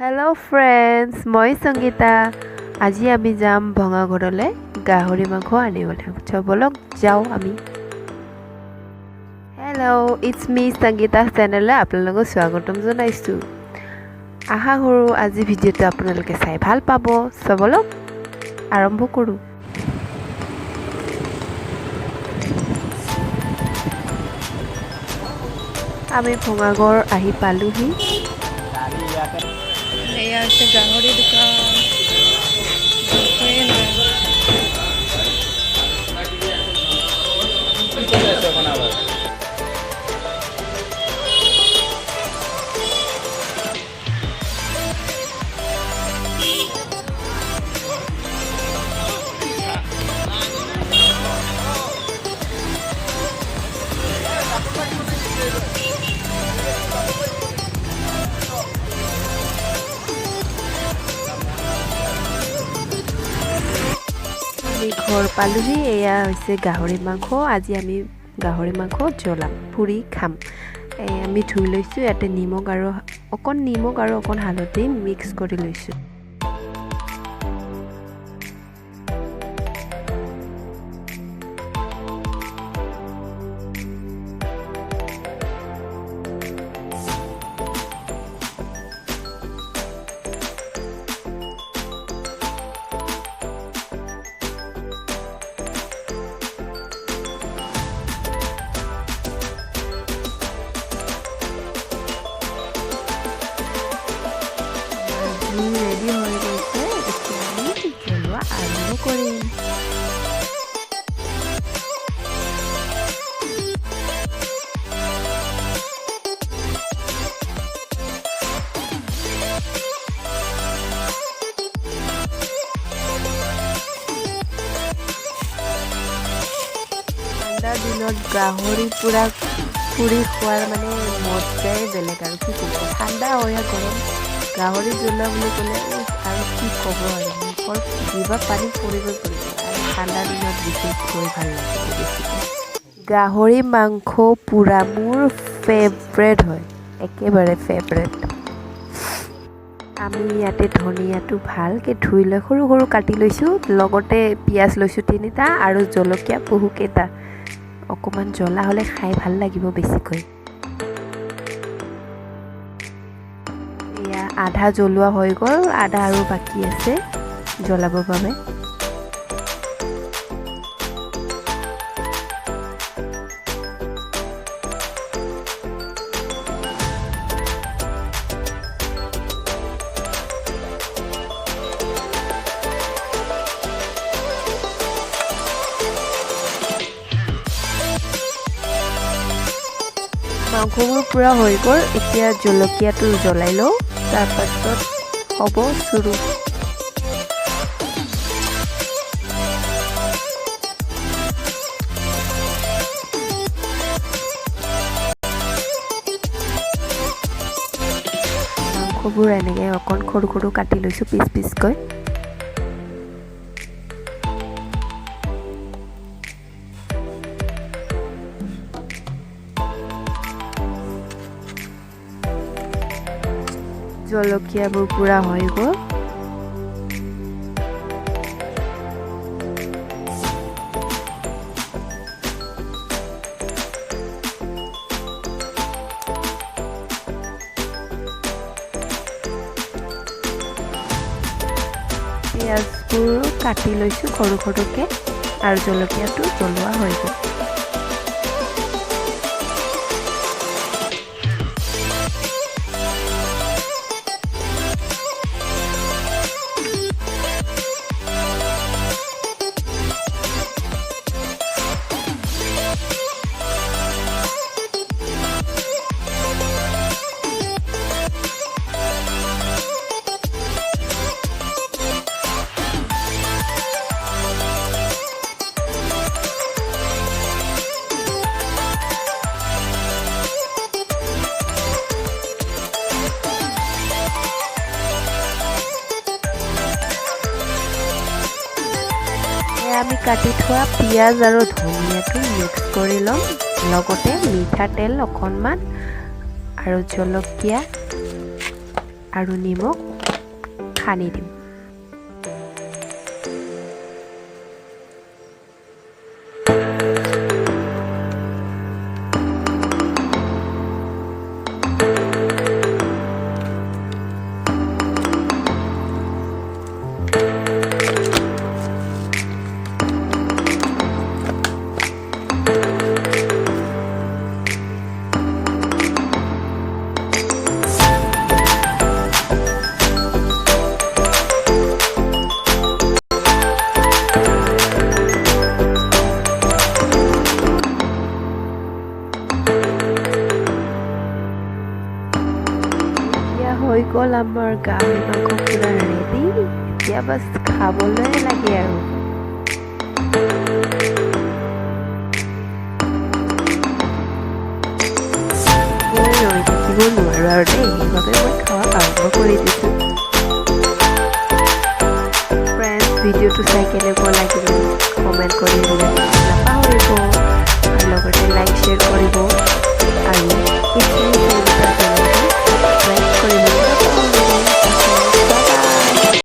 Hello friends, মই Sangita. আজি আমি যাম ভঙা ঘৰলে গাহৰি মাংস আনিবলৈ। চবলক যাও আমি। Hello, it's me Sangita চেনেললৈ আপোনালোকক স্বাগতম জনাইছো। আশা কৰো আজি ভিডিঅ'টো আপোনালোকে চাই ভাল পাব। চবলক আৰম্ভ কৰো। আমি ভঙা ঘৰ আহি পালোহি। এয়া আছে গাহৰি দোকান ঘৰ পালোহি। এয়া হৈছে গাহৰি মাংস। আজি আমি গাহৰি মাংস জ্বলাম পুৰি খাম। আমি ধুই লৈছোঁ। ইয়াতে নিমখ আৰু অকণ হালধি মিক্স কৰি লৈছোঁ। ৰেডি হৈ গৈছে। এতিয়া আমি জ্বলোৱা আৰম্ভ কৰিম। ঠাণ্ডাৰ দিনত গাহৰি পুৰা পুৰি খোৱাৰ মানে মজাই বেলেগ আৰু কি ক'ব। ঠাণ্ডা হয় গৰম গাহৰি জ্বলা বুলি ক'লে আৰু কি ক'ব আৰু মুখৰ জিভা পানী পৰিব আৰু ঠাণ্ডা দিনত বিশেষকৈ ভাল লাগে বেছিকৈ। গাহৰি মাংস পুৰা মোৰ ফেভৰেট হয়, একেবাৰে ফেভৰেট। আমি ইয়াতে ধনিয়াটো ভালকৈ ধুই লৈ সৰু সৰু কাটি লৈছোঁ। লগতে পিঁয়াজ লৈছোঁ 3টা আৰু জলকীয়া বহুকেইটা। অকণমান জ্বলা হ'লে খাই ভাল লাগিব বেছিকৈ। এয়া আধা জ্বলোৱা হৈ গ'ল, আধা আৰু বাকী আছে জ্বলাবৰ বাবে। মাংসবোৰ পূৰা হৈ গ'ল। এতিয়া জলকীয়াটো জ্বলাই লওঁ, তাৰপাছত হ'ব চুৰু। মাংসবোৰ এনেকৈ অকণ সৰু সৰু কাটি লৈছোঁ পিচ পিচকৈ। জলকীয়াবোৰ পূৰা হৈ গ'ল। পিঁয়াজবোৰ কাটি লৈছোঁ সৰু সৰুকৈ আৰু জলকীয়াটো জ্বলোৱা হৈ গ'ল। আমি কাটি থোৱা পিঁয়াজ আৰু ধনিয়াটো মিক্স কৰি ল'ম। লগতে মিঠাতেল অকণমান আৰু জলকীয়া আৰু নিমখ সানি দিম। হৈ গ'ল আমাৰ গাহৰি মাংস পুৰা ৰেডি। এতিয়া বাছ খাবলৈ লাগে আৰু। মই ৰৈ থাকিব নোৱাৰোঁ আৰু দেই, সেইবাবে মই খোৱা আৰম্ভ কৰি দিছোঁ। ফ্ৰেণ্ডছ, ভিডিঅ'টো চাই কেনেকুৱা লাগিলে কমেণ্ট কৰি নাপাহৰিব।